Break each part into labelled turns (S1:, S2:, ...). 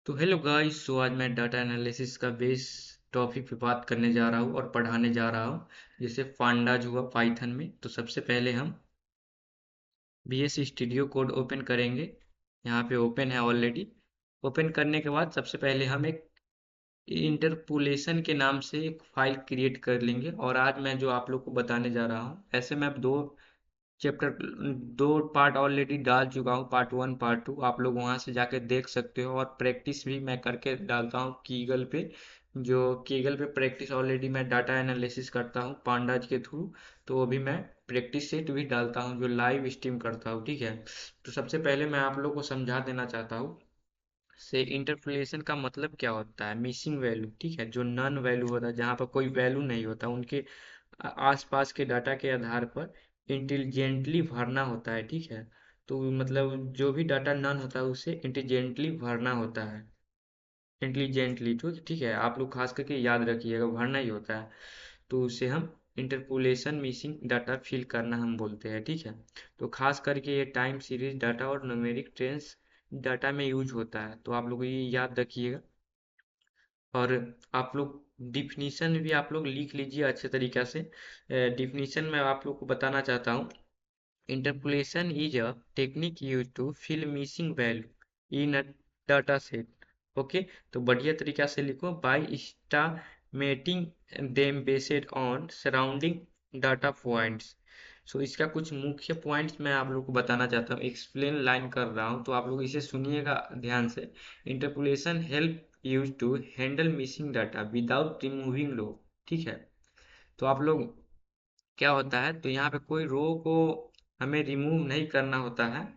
S1: तो hello guys, सो आज मैं डाटा एनालिसिस का बेस टॉपिक पे बात करने जा रहा हूँ और पढ़ाने जा रहा हूँ। जैसे पांडाज हुआ पाइथन में, तो सबसे पहले हम VS स्टूडियो कोड ओपन करेंगे। यहाँ पे ओपन है ऑलरेडी। ओपन करने के बाद सबसे पहले हम एक इंटरपोलेशन के नाम से एक फाइल क्रिएट कर लेंगे, और आज मैं जो आप लोग को बताने जा रहा हूँ, ऐसे मैं चैप्टर दो पार्ट ऑलरेडी डाल चुका हूँ, पार्ट 1 पार्ट 2। आप लोग वहाँ से जाके देख सकते हो, और प्रैक्टिस भी मैं करके डालता हूँ कीगल पे। जो कीगल पे प्रैक्टिस ऑलरेडी मैं डाटा एनालिसिस करता हूँ पांडाज के थ्रू, तो वो भी मैं प्रैक्टिस सेट भी डालता हूँ जो लाइव स्ट्रीम करता हूँ, ठीक है। तो सबसे पहले मैं आप लोग को समझा देना चाहता हूँ से इंटरपोलेशन का मतलब क्या होता है। मिसिंग वैल्यू, ठीक है, जो नन वैल्यू होता है, जहाँ पर कोई वैल्यू नहीं होता, उनके आसपास के डाटा के आधार पर इंटेलिजेंटली भरना होता है, ठीक है। तो मतलब जो भी डाटा नन होता है उसे इंटेलिजेंटली भरना होता है। इंटेलिजेंटली, तो ठीक है, आप लोग खास करके याद रखिएगा, भरना ही होता है। तो उसे हम इंटरपोलेशन मिसिंग डाटा फिल करना हम बोलते हैं, ठीक है। तो खास करके ये टाइम सीरीज डाटा और न्यूमेरिक ट्रेंस डाटा में यूज होता है, तो आप लोग ये याद रखिएगा। और आप लोग डिफिनीशन भी आप लोग लिख लीजिए अच्छे तरीक़ा से। डिफिनीशन में आप लोग को बताना चाहता हूँ, interpolation is a technique use to fill missing value in a data set. Okay, तो बढ़िया तरीक़ा से लिखो, by estimating them based on surrounding data points. So इसका कुछ मुख्य पॉइंट्स मैं आप लोग को बताना चाहता हूँ, एक्सप्लेन लाइन कर रहा हूँ, तो आप लोग इसे सुनिएगा ध्यान से। Interpolation help use to handle missing data without removing row, ठीक है। तो आप लोग क्या होता है, तो यहाँ पे कोई रो को हमें रिमूव नहीं करना होता है,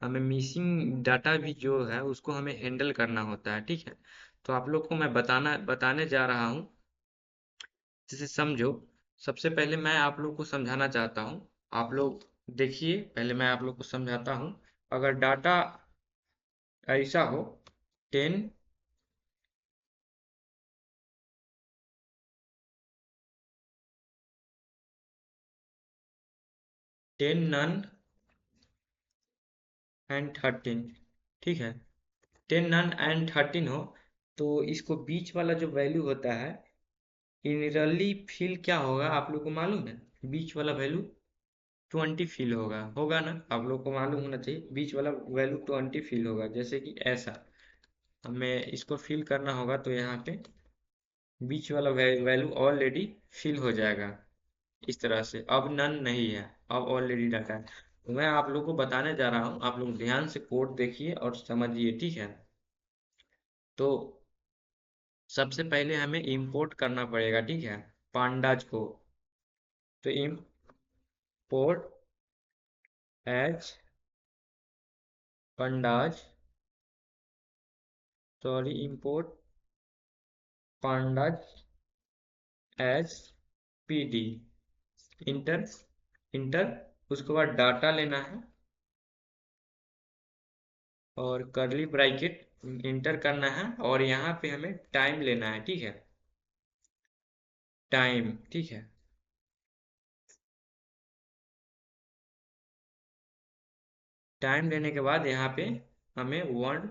S1: हमें मिसिंग डाटा भी जो है उसको हमें हैंडल करना होता है, ठीक है। तो आप लोग को मैं बताने जा रहा हूँ, जिसे समझो। सबसे पहले मैं आप लोग को समझाना चाहता हूँ। आप लोग देखिए, पहले मैं आप लोग को समझाता हूँ। अगर डाटा ऐसा हो, 10 10 नन एंड 13, ठीक है, 10 नन एंड 13 हो, तो इसको बीच वाला जो वैल्यू होता है इनिरली फिल क्या होगा आप लोग को मालूम है। बीच वाला वैल्यू 20 फिल होगा, होगा ना, आप लोग को मालूम होना चाहिए। बीच वाला वैल्यू 20 फिल होगा, जैसे कि ऐसा हमें इसको फिल करना होगा, तो यहाँ पे बीच वाला वैल्यू ऑलरेडी फिल हो जाएगा इस तरह से। अब नन नहीं है, अब ऑलरेडी डाटा है। तो मैं आप लोग को बताने जा रहा हूँ, आप लोग ध्यान से कोड देखिए और समझिए, ठीक है। तो सबसे पहले हमें इंपोर्ट करना पड़ेगा, ठीक है, पांडाज को। तो import as pandas, sorry, import pandas as pd, enter, enter, उसके बाद डाटा लेना है और करली ब्रैकेट इंटर करना है, और यहाँ पे हमें टाइम लेना है, ठीक है, टाइम, ठीक है। टाइम लेने के बाद यहाँ पे हमें 1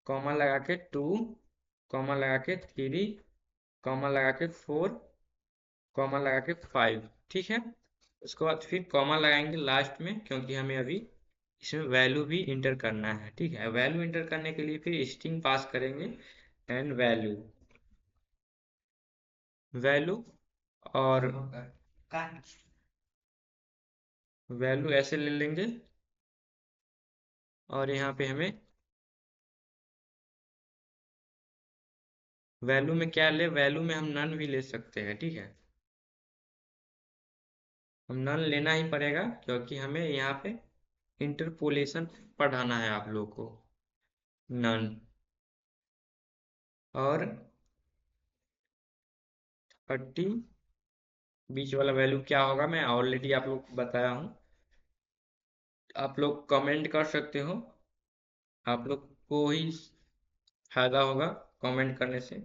S1: कॉमा लगा के 2 कॉमा लगा के 3 कॉमा लगा के 4 कॉमा लगा के 5, ठीक है। उसके बाद फिर कॉमा लगाएंगे लास्ट में, क्योंकि हमें अभी इसमें वैल्यू भी इंटर करना है, ठीक है। वैल्यू इंटर करने के लिए फिर स्ट्रिंग पास करेंगे एंड वैल्यू, वैल्यू, और वैल्यू ऐसे ले लेंगे। और यहाँ पे हमें वैल्यू में क्या ले, वैल्यू में हम नन भी ले सकते हैं, ठीक है। हम नन लेना ही पड़ेगा, क्योंकि हमें यहाँ पे इंटरपोलेशन पढ़ाना है आप लोग को। नन और 30, बीच वाला वैल्यू क्या होगा मैं ऑलरेडी आप लोग को बताया हूँ। आप लोग कमेंट कर सकते हो, आप लोग को ही फायदा होगा कमेंट करने से,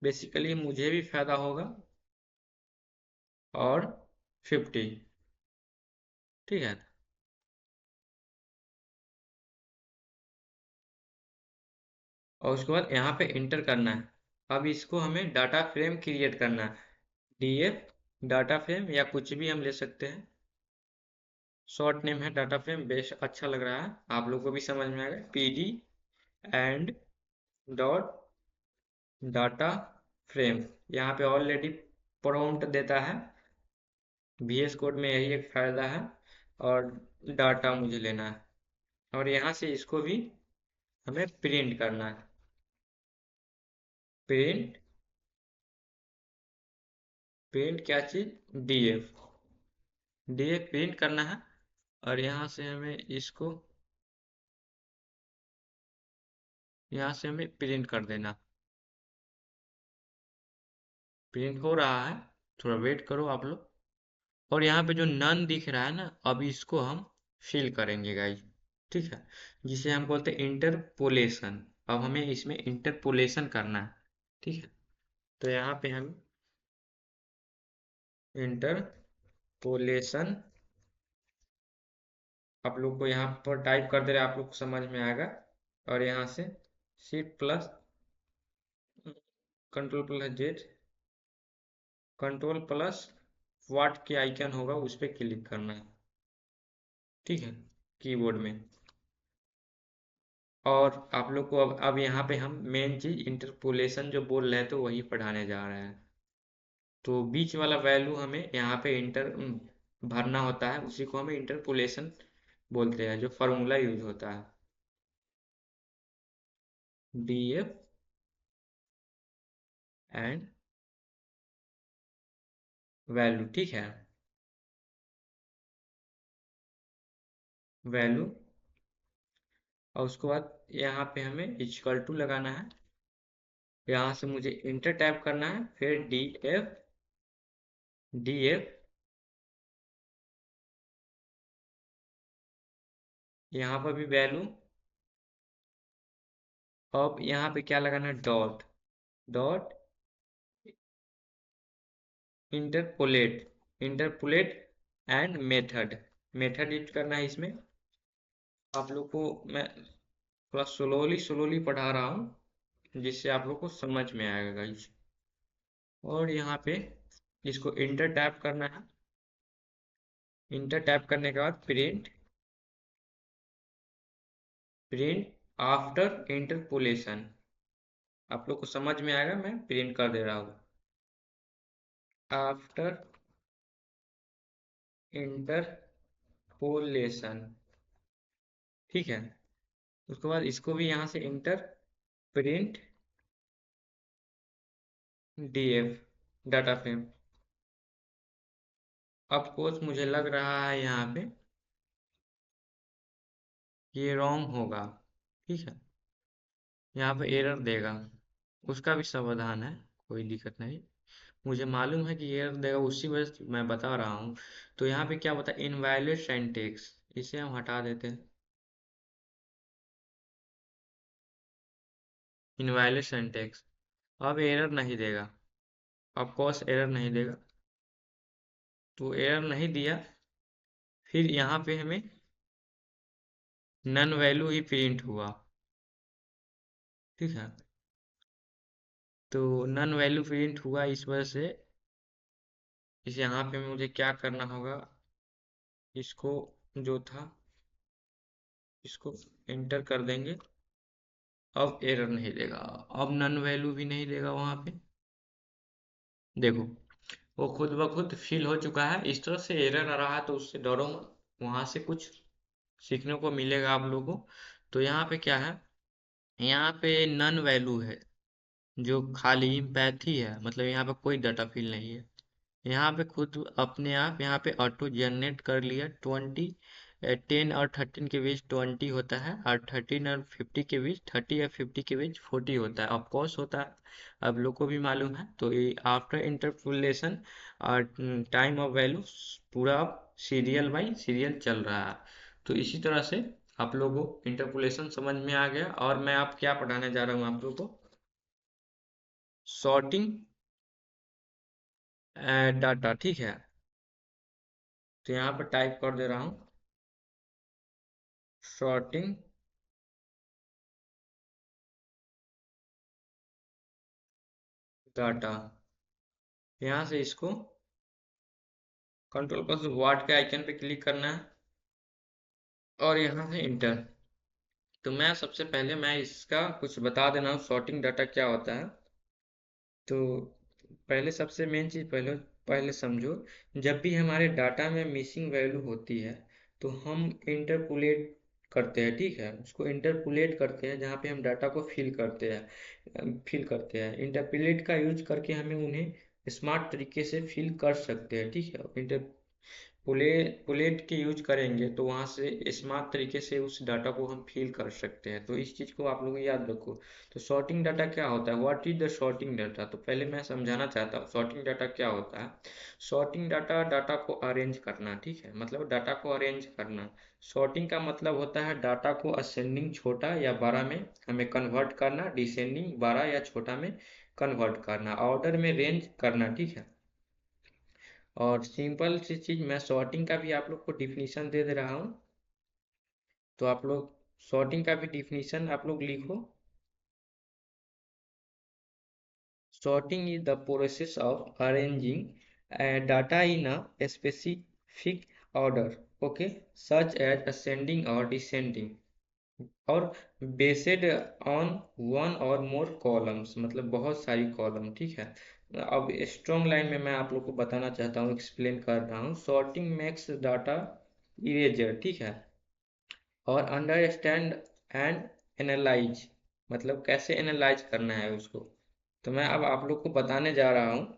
S1: बेसिकली मुझे भी फायदा होगा। और 50, ठीक है। और उसके बाद यहाँ पे इंटर करना है। अब इसको हमें डाटा फ्रेम क्रिएट करना है। डीएफ डाटा फ्रेम या कुछ भी हम ले सकते हैं, शॉर्ट नेम है डाटा फ्रेम, बेस्ट अच्छा लग रहा है, आप लोग को भी समझ में आएगा। PD and dot data frame, यहाँ पे ऑलरेडी प्रॉम्प्ट देता है। VS कोड में यही एक फायदा है। और डाटा मुझे लेना है, और यहाँ से इसको भी हमें प्रिंट करना है। प्रिंट प्रिंट क्या चीज, डीएफ। डीएफ प्रिंट करना है, और यहाँ से हमें प्रिंट कर देना। प्रिंट हो रहा है, थोड़ा वेट करो आप लोग। और यहाँ पे जो नन दिख रहा है ना, अब इसको हम फिल करेंगे गाइज, ठीक है, जिसे हम बोलते हैं इंटरपोलेशन। अब हमें इसमें इंटरपोलेशन करना है, ठीक है। तो यहाँ पे हम इंटरपोलेशन, आप लोग को यहाँ पर टाइप कर दे रहे, आप लोग को समझ में आएगा। और यहाँ से shift plus control plus Z, control plus what के आइकन होगा उस पर क्लिक करना है, ठीक है, कीबोर्ड में। और आप लोग को अब यहाँ पे हम मेन चीज इंटरपोलेशन जो बोल रहे हैं तो वही पढ़ाने जा रहे हैं। तो बीच वाला वैल्यू हमें यहाँ पे भरना होता है, उसी को हमें इंटरपोलेशन बोलते हैं, जो फॉर्मूला यूज होता है। डीएफ एंड वैल्यू, ठीक है, वैल्यू। और उसके बाद यहाँ पे हमें इक्वल टू लगाना है। यहाँ से मुझे इंटर टैप करना है, फिर डी एफ यहाँ पर भी वैल्यू। अब यहाँ पे क्या लगाना है, dot dot interpolate and method. Method use करना है इसमें। आप लोग को मैं थोड़ा स्लोली स्लोली पढ़ा रहा हूँ, जिससे आप लोग को समझ में आएगा गाइस। और यहाँ पे इसको इंटर टैप करना है। इंटर टैप करने के बाद प्रिंट आफ्टर इंटरपोलेशन, आप लोग को समझ में आएगा, मैं प्रिंट कर दे रहा हूँ। आफ्टर इंटरपोलेशन, ठीक है। उसके बाद इसको भी यहाँ से inter print DF data frame. अब कोर्स मुझे लग रहा है यहाँ पे ये रॉन्ग होगा, ठीक है, यहाँ पे एरर देगा, उसका भी समाधान है, कोई दिक्कत नहीं। मुझे मालूम है कि एरर देगा, उसी वजह से मैं बता रहा हूँ। तो यहाँ पे क्या बता, इनवैलिड सिंटैक्स, इसे हम हटा देते हैं। इनवैलिड सिंटैक्स, अब एरर नहीं देगा, ऑफ कोर्स एरर नहीं देगा। तो एरर नहीं दिया, फिर यहाँ पे हमें नन वैल्यू ही प्रिंट हुआ, ठीक है। तो नन वैल्यू प्रिंट हुआ, इस वजह से इस यहाँ पे मुझे क्या करना होगा, इसको जो था इसको एंटर कर देंगे। अब एरर नहीं देगा, अब नन वैल्यू भी नहीं देगा वहां पे, देखो वो खुद ब खुद फिल हो चुका है। इस तरह से एरर आ रहा है तो उससे डरो मत, वहां से कुछ सीखने को मिलेगा आप लोगों को। तो यहाँ पे क्या है, यहाँ पे नन वैल्यू है, जो खाली पैथी है, मतलब यहाँ पे कोई डाटा फिल नहीं है। यहाँ पे खुद अपने आप यहाँ पे ऑटो जनरेट कर लिया। 10 और 13 के बीच 20 होता है, और 13 और 50 के बीच 30 या 50 के बीच 40 होता है, ऑफ कोर्स होता है, अब लोग को भी मालूम है। तो ये आफ्टर इंटरपोलेशन और टाइम ऑफ वैल्यू पूरा सीरियल बाई सीरियल चल रहा है। तो इसी तरह से आप लोगों को इंटरपोलेशन समझ में आ गया। और मैं आप क्या पढ़ाने जा रहा हूँ आप लोगों को, सॉर्टिंग डाटा, ठीक है। तो यहाँ पर टाइप कर दे रहा हूँ, सॉर्टिंग डाटा, यहाँ से इसको कंट्रोल प्लस वाट के आइकन पे क्लिक करना है और यहाँ से इंटर। तो मैं सबसे पहले मैं इसका कुछ बता देना हूँ सॉर्टिंग डाटा क्या होता है। तो पहले सबसे मेन चीज़ पहले पहले समझो, जब भी हमारे डाटा में मिसिंग वैल्यू होती है तो हम इंटरपोलेट करते हैं, ठीक है, उसको इंटरपोलेट करते हैं जहाँ पे हम डाटा को फिल करते हैं इंटरपोलेट का यूज करके हमें उन्हें स्मार्ट तरीके से फिल कर सकते हैं, ठीक है। पुलेट के यूज करेंगे तो वहाँ से स्मार्ट तरीके से उस डाटा को हम फिल कर सकते हैं, तो इस चीज़ को आप लोग याद रखो। तो सॉर्टिंग डाटा क्या होता है, what is the sorting data, तो पहले मैं समझाना चाहता हूँ सॉर्टिंग डाटा क्या होता है। सॉर्टिंग डाटा, डाटा को अरेंज करना, ठीक है, मतलब डाटा को अरेंज करना। सॉर्टिंग का मतलब होता है डाटा को असेंडिंग छोटा या बड़ा में हमें कन्वर्ट करना, डिसेंडिंग बड़ा या छोटा में कन्वर्ट करना, ऑर्डर में रेंज करना, ठीक है। और सिंपल सी चीज़ मैं सॉर्टिंग का भी आप लोग को डिफिनीशन दे दे रहा हूँ, तो आप लोग सॉर्टिंग का भी डिफिनीशन आप लोग लिखो। Sorting is the process of arranging data in a specific order, okay, such as ascending or descending, और बेस्ड ऑन वन और मोर कॉलम्स, मतलब बहुत सारी कॉलम, ठीक है। अब स्ट्रॉन्ग लाइन में मैं आप लोग को बताना चाहता हूँ, एक्सप्लेन कर रहा हूँ। सॉर्टिंग मेक्स डाटा इरेजर, ठीक है, और अंडरस्टैंड एंड एनालाइज, मतलब कैसे एनालाइज करना है उसको, तो मैं अब आप लोग को बताने जा रहा हूँ,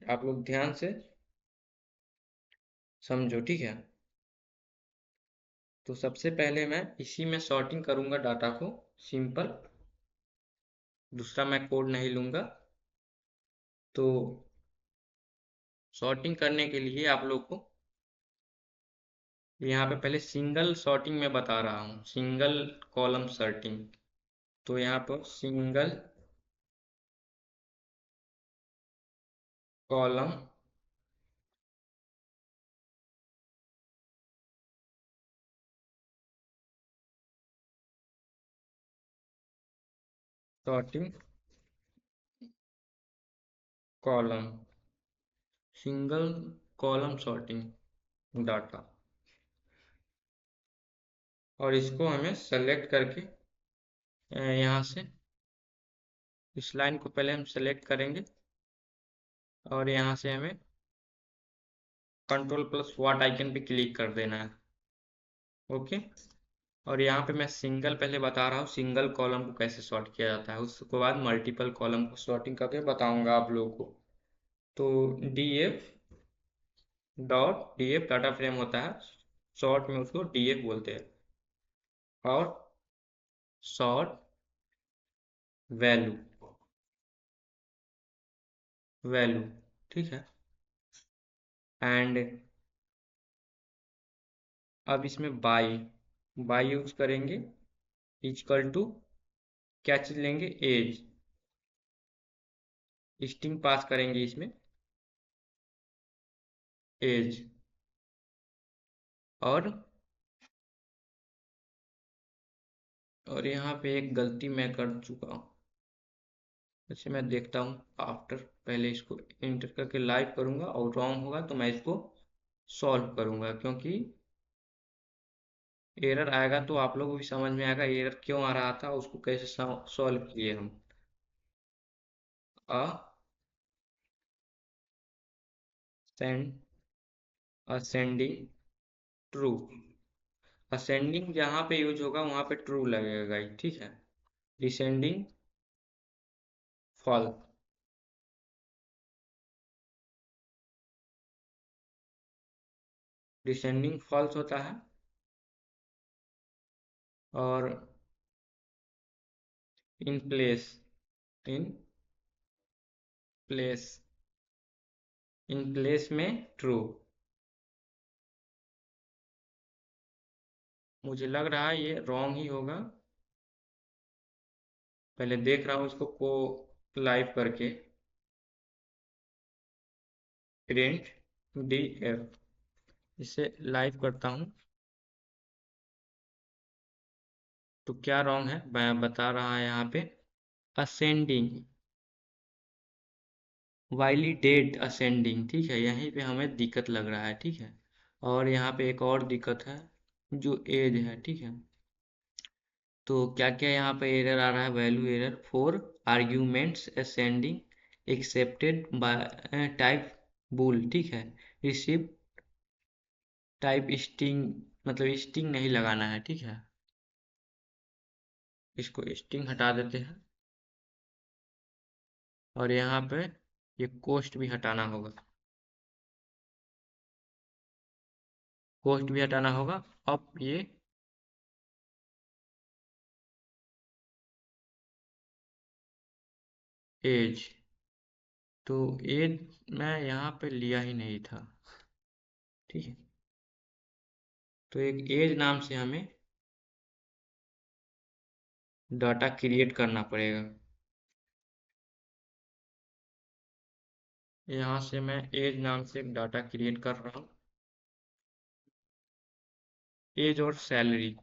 S1: आप लोग ध्यान से समझो, ठीक है। तो सबसे पहले मैं इसी में सॉर्टिंग करूँगा डाटा को, सिंपल, दूसरा मैं कोड नहीं लूँगा। तो सॉर्टिंग करने के लिए आप लोग को यहाँ पे पहले सिंगल सॉर्टिंग में बता रहा हूँ, सिंगल कॉलम सॉर्टिंग। तो यहाँ पर single column sorting column, single column sorting data, और इसको हमें सेलेक्ट करके यहाँ से इस लाइन को पहले हम सेलेक्ट करेंगे और यहाँ से हमें कंट्रोल प्लस वाट आइकन पे क्लिक कर देना है, ओके। और यहाँ पे मैं सिंगल पहले बता रहा हूँ सिंगल कॉलम को कैसे सॉर्ट किया जाता है, उसके बाद मल्टीपल कॉलम को सॉर्टिंग करके बताऊंगा आप लोगों को। तो डी एफ डाटा फ्रेम होता है, शॉर्ट में उसको DF बोलते हैं, और शॉर्ट वैल्यू, वैल्यू, ठीक है। एंड अब इसमें बाई, बाई यूज करेंगे, इक्वल टू क्या चीज लेंगे, एज, स्ट्रिंग पास करेंगे इसमें, एज, और यहाँ पे एक गलती मैं कर चुका हूँ, वैसे मैं देखता हूँ आफ्टर, पहले इसको इंटर करके लाइव करूँगा और रॉन्ग होगा तो मैं इसको सॉल्व करूँगा, क्योंकि एरर आएगा तो आप लोगों को भी समझ में आएगा एरर क्यों आ रहा था, उसको कैसे सॉल्व किए हम। अ सेंड असेंडिंग ट्रू, असेंडिंग जहाँ पे यूज होगा वहाँ पे ट्रू लगेगा, ठीक है। डिसेंडिंग फॉल, डिसेंडिंग फॉल्स होता है, और इन place, in place, in place में ट्रू, मुझे लग रहा है ये रॉन्ग ही होगा, पहले देख रहा हूँ इसको को लाइव करके, प्रिंट DF, इसे लाइव करता हूँ। तो क्या रॉन्ग है मैं बता रहा है यहाँ पे, असेंडिंग, वैलिडेट असेंडिंग, ठीक है, यहीं पे हमें दिक्कत लग रहा है, ठीक है। और यहाँ पे एक और दिक्कत है, जो एज है, ठीक है। तो क्या क्या यहाँ पे एरर आ रहा है, value error for arguments ascending accepted by type bull, ठीक है। रिसीव टाइप स्टिंग, मतलब स्टिंग नहीं लगाना है, ठीक है। इसको स्टिंग हटा देते हैं, और यहाँ पे ये कोस्ट भी हटाना होगा, कोस्ट भी हटाना होगा। अब ये एज, तो एज मैं यहाँ पे लिया ही नहीं था, ठीक है। तो एक एज नाम से हमें डाटा क्रिएट करना पड़ेगा। यहाँ से मैं एज नाम से एक डाटा क्रिएट कर रहा हूँ, एज और सैलरी।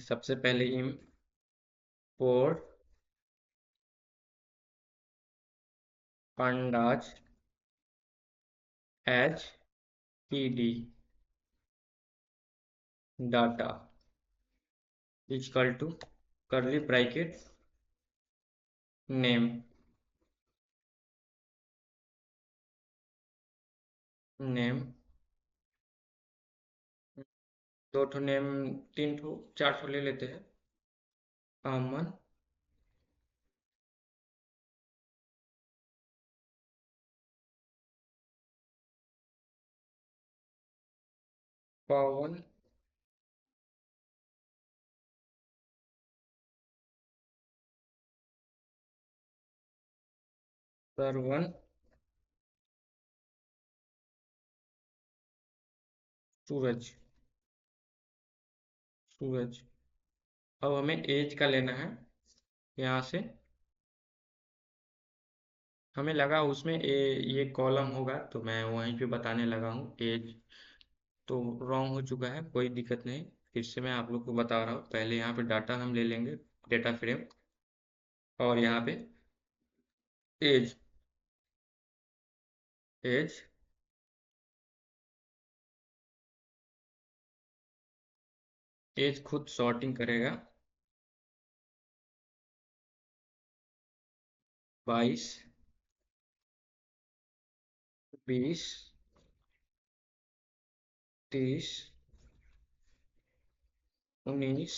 S1: सबसे पहले import pandas H PD data equal to curly bracket name, name दो ठो नेम, तीन ठो चार ठो ले लेते हैं। अमन, पवन, सरवन, सूरज, सूरज। अब हमें एज का लेना है, यहाँ से हमें लगा उसमें ये कॉलम होगा, तो मैं वहीं पे बताने लगा हूँ एज। तो रॉन्ग हो चुका है, कोई दिक्कत नहीं। फिर से मैं आप लोग को बता रहा हूँ, पहले यहाँ पे डाटा हम ले लेंगे, डेटा फ्रेम, और यहाँ पे एज, एज एज खुद सॉर्टिंग करेगा। 22, 20, 30, 19,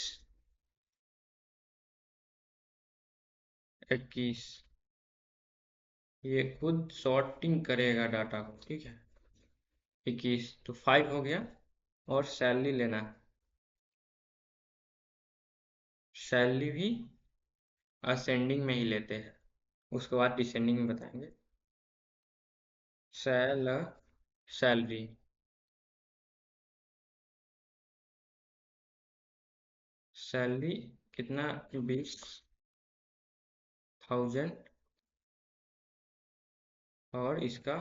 S1: 21, ये खुद सॉर्टिंग करेगा डाटा को, ठीक है। 21 तो 5 हो गया। और सैलरी लेना है, सैलरी भी असेंडिंग में ही लेते हैं, उसके बाद डिसेंडिंग में बताएंगे। सैल सैलरी, सैलरी कितना, 20,000, और इसका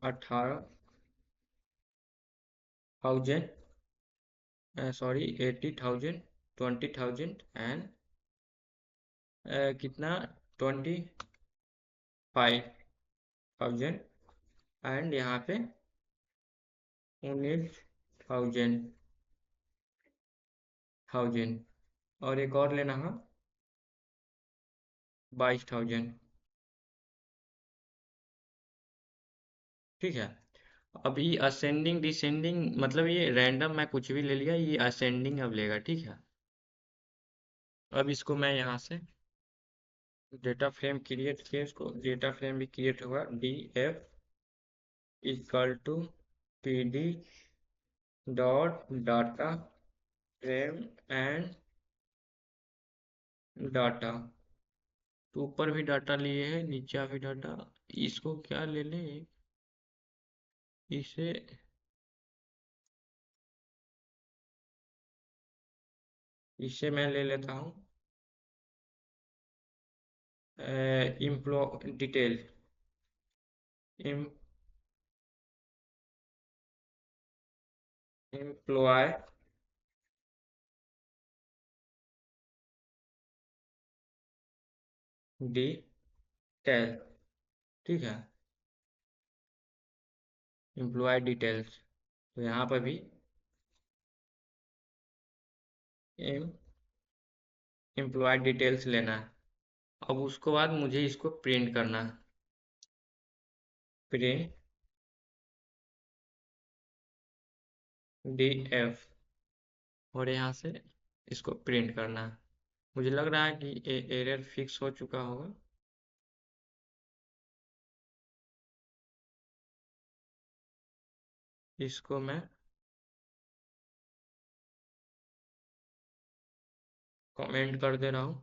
S1: 18,000, सॉरी 80,000, 20,000 एंड कितना, 25,000, एंड यहाँ पे 19,000, और एक और लेना है 22,000, ठीक है। अब ये असेंडिंग डिसेंडिंग, मतलब ये रैंडम मैं कुछ भी ले लिया, ये असेंडिंग अब लेगा, ठीक है। अब इसको मैं यहाँ से डेटा फ्रेम क्रिएट किया, इसको डेटा फ्रेम भी क्रिएट होगा, D F equal to P D dot data frame and data. तो ऊपर भी डाटा लिए है, नीचे भी डाटा। इसको क्या ले ले, इसे इसे मैं ले लेता हूँ इम्प्लो डिटेल, एम्प्लॉय डिटेल, ठीक है, एम्प्लॉय डिटेल्स। तो यहाँ पर भी एम्प्लॉय डिटेल्स लेना है। अब उसके बाद मुझे इसको प्रिंट करना है, प्रिंट DF, और यहाँ से इसको प्रिंट करना है। मुझे लग रहा है कि एरर फिक्स हो चुका होगा। इसको मैं कमेंट कर दे रहा हूँ।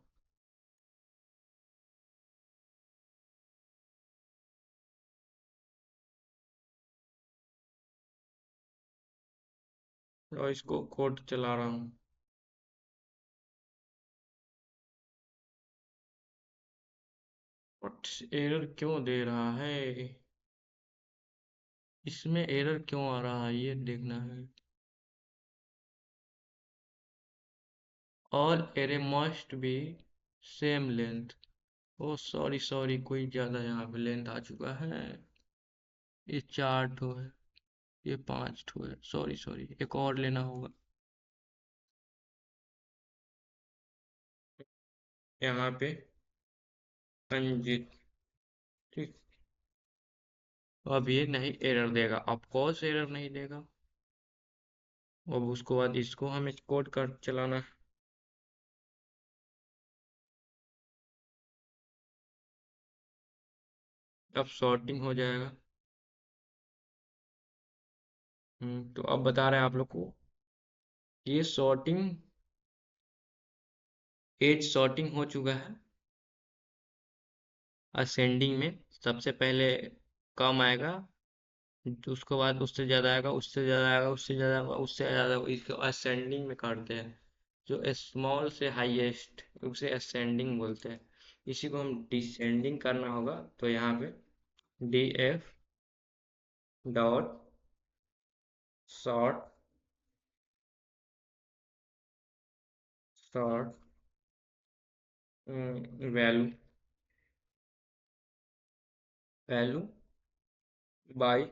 S1: और इसको कोड चला रहा हूँ। बट एरर क्यों दे रहा है, इसमें एरर क्यों आ रहा है ये देखना है। All array must be same length. Oh sorry sorry, कोई ज़्यादा यहाँ पे लेंथ आ चुका है। ये 4 ठो है, ये 5 ठो है, सॉरी सॉरी, एक और लेना होगा। यहाँ पे अंजित, ठीक। अब ये नहीं एरर देगा, ऑफ कोर्स एरर नहीं देगा। अब उसके बाद इसको हमें कोड कर चलाना है। अब सॉर्टिंग हो जाएगा। तो अब बता रहे हैं आप लोग को, ये सॉर्टिंग, एज सॉर्टिंग हो चुका है। असेंडिंग में सबसे पहले कम आएगा, उसके बाद उससे ज़्यादा आएगा, उससे ज़्यादा आएगा, उससे ज़्यादा आएगा, उससे ज़्यादा आएगा। इसको असेंडिंग में काटते हैं। जो स्मॉल से हाईएस्ट उसे असेंडिंग बोलते हैं। इसी को हम डिसेंडिंग करना होगा। तो यहाँ पे DF dot sort, sort value, value by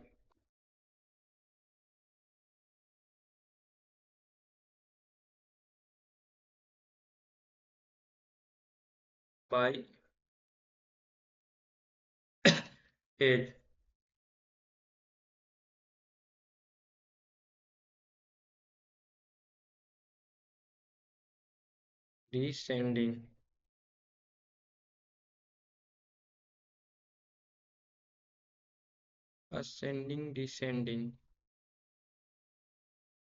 S1: by age, descending, ascending, descending.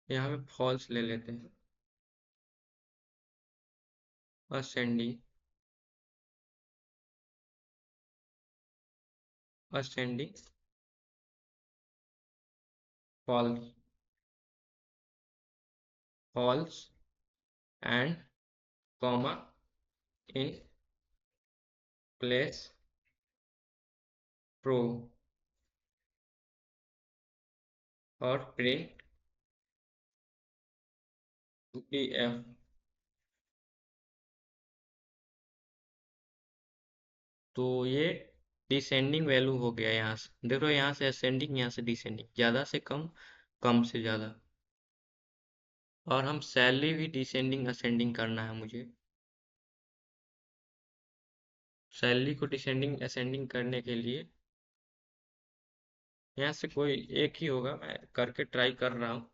S1: यहाँ पे फॉल्स ले लेते हैं। Ascending, ascending, false, false and comma in place pro, और प्रिंट DF। तो ये डिसेंडिंग वैल्यू हो गया। यहाँ से देखो, यहाँ से असेंडिंग, यहाँ से डिसेंडिंग, ज़्यादा से कम, कम से ज़्यादा। और हम सैलरी भी डिसेंडिंग असेंडिंग करना है मुझे। सैलरी को डिसेंडिंग असेंडिंग करने के लिए यहाँ से कोई एक ही होगा, मैं करके ट्राई कर रहा हूँ।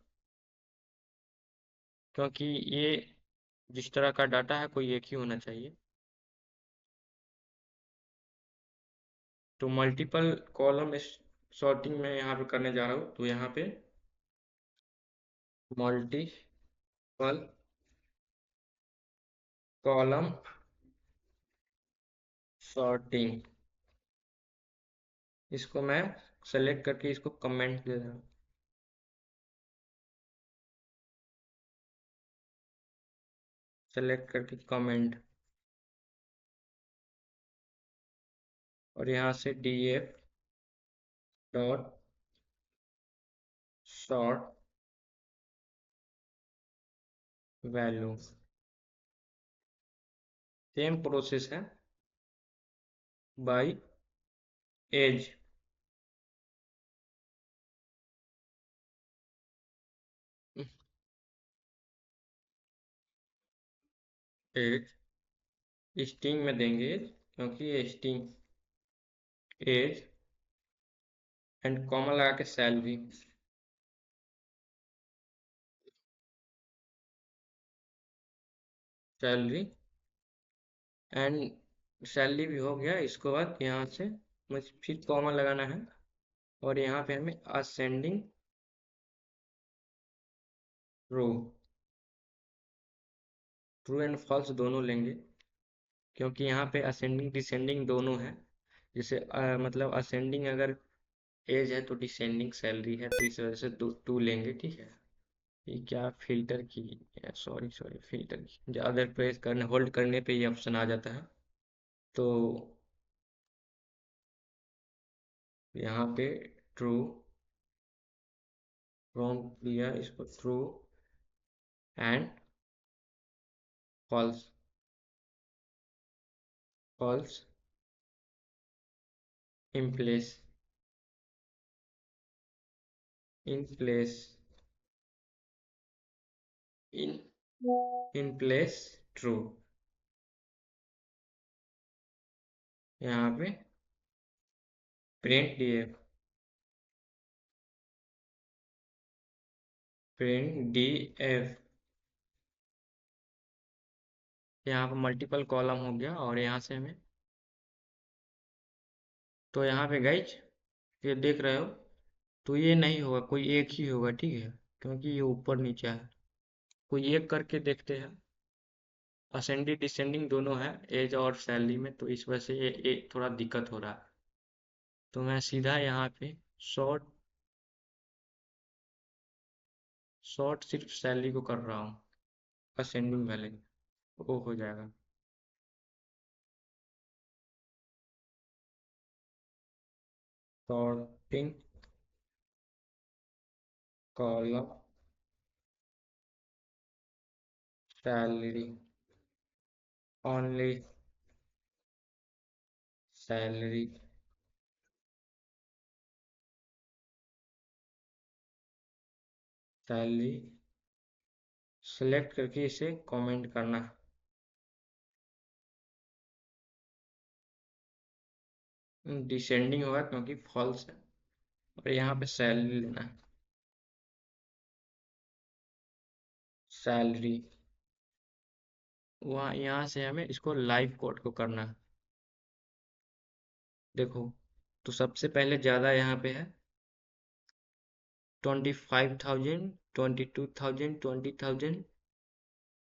S1: क्योंकि ये जिस तरह का डाटा है, कोई एक ही होना चाहिए। तो मल्टीपल कॉलम सॉर्टिंग में यहाँ पे करने जा रहा हूँ। तो यहाँ पे मल्टीपल कॉलम सॉर्टिंग, इसको मैं सेलेक्ट करके इसको कमेंट दे रहा हूँ। सेलेक्ट करके कमेंट, और यहाँ से DF dot short value, same process है। By age. एज स्ट्रिंग में देंगे क्योंकि ये स्ट्रिंग एज एंड कॉमा लगा के सैलरी। सैलरी एंड सैलरी भी हो गया। इसके बाद यहाँ से मुझे फिर कॉमा लगाना है और यहाँ पे हमें ascending row true and false दोनों लेंगे क्योंकि यहाँ पे असेंडिंग डिसेंडिंग दोनों है। जैसे मतलब असेंडिंग अगर एज है तो डिसेंडिंग सैलरी है, तो इस वजह से टू लेंगे। ठीक है, ये क्या फिल्टर की, सॉरी सॉरी फिल्टर की ज़्यादा प्रेस करने होल्ड करने पे ये ऑप्शन आ जाता है। तो यहाँ पे ट्रू प्रॉम्प्ट दिया इसको true and false. False in place, in place, in in place true. यहाँ पे प्रिंट दिए, प्रिंट डी एफ। यहाँ पे मल्टीपल कॉलम हो गया और यहाँ से हमें, तो यहाँ पे गाइज ये देख रहे हो, तो ये नहीं होगा, कोई एक ही होगा। ठीक है, क्योंकि ये ऊपर नीचे है। कोई एक करके देखते हैं। असेंडिंग डिसेंडिंग दोनों है एज और सैलरी में, तो इस वजह से ये थोड़ा दिक्कत हो रहा है। तो मैं सीधा यहाँ पे शॉर्ट शॉर्ट सिर्फ सैलरी को कर रहा हूँ, असेंडिंग वाले वो हो जाएगा। Sorting column salary only salary. Salary select करके इसे कमेंट करना। डिसेंडिंग होगा क्योंकि फॉल्स है और यहाँ पे सैलरी लेना है। सैलरी वहाँ यहाँ से हमें इसको लाइव कोड को करना है। देखो, तो सबसे पहले ज़्यादा यहाँ पे है 25,000, 22,000, 20,000,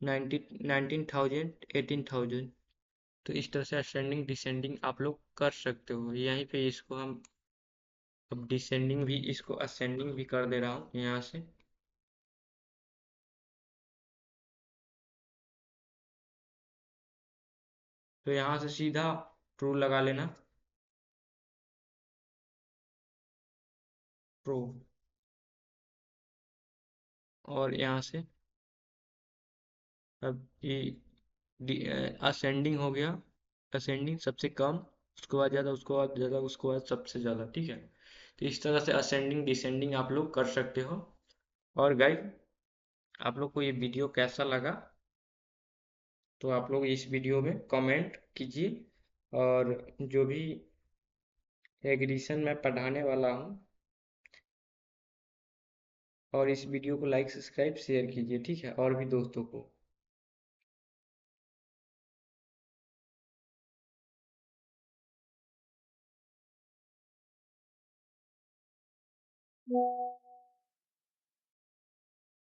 S1: 19,000, 18,000। तो इस तरह से असेंडिंग डिसेंडिंग आप लोग कर सकते हो। यहीं पे इसको हम अब डिसेंडिंग भी, इसको असेंडिंग भी कर दे रहा हूँ यहाँ से। तो यहाँ से सीधा ट्रू लगा लेना, ट्रू। और यहाँ से अब ये असेंडिंग हो गया। असेंडिंग सबसे कम, उसके बाद ज़्यादा, उसके बाद ज़्यादा, उसके बाद सबसे ज़्यादा। ठीक है, तो इस तरह से असेंडिंग डिसेंडिंग आप लोग कर सकते हो। और गाइड, आप लोग को ये वीडियो कैसा लगा, तो आप लोग इस वीडियो में कमेंट कीजिए। और जो भी एग्रीशन मैं पढ़ाने वाला हूँ, और इस वीडियो को लाइक सब्सक्राइब शेयर कीजिए। ठीक है, और भी दोस्तों को।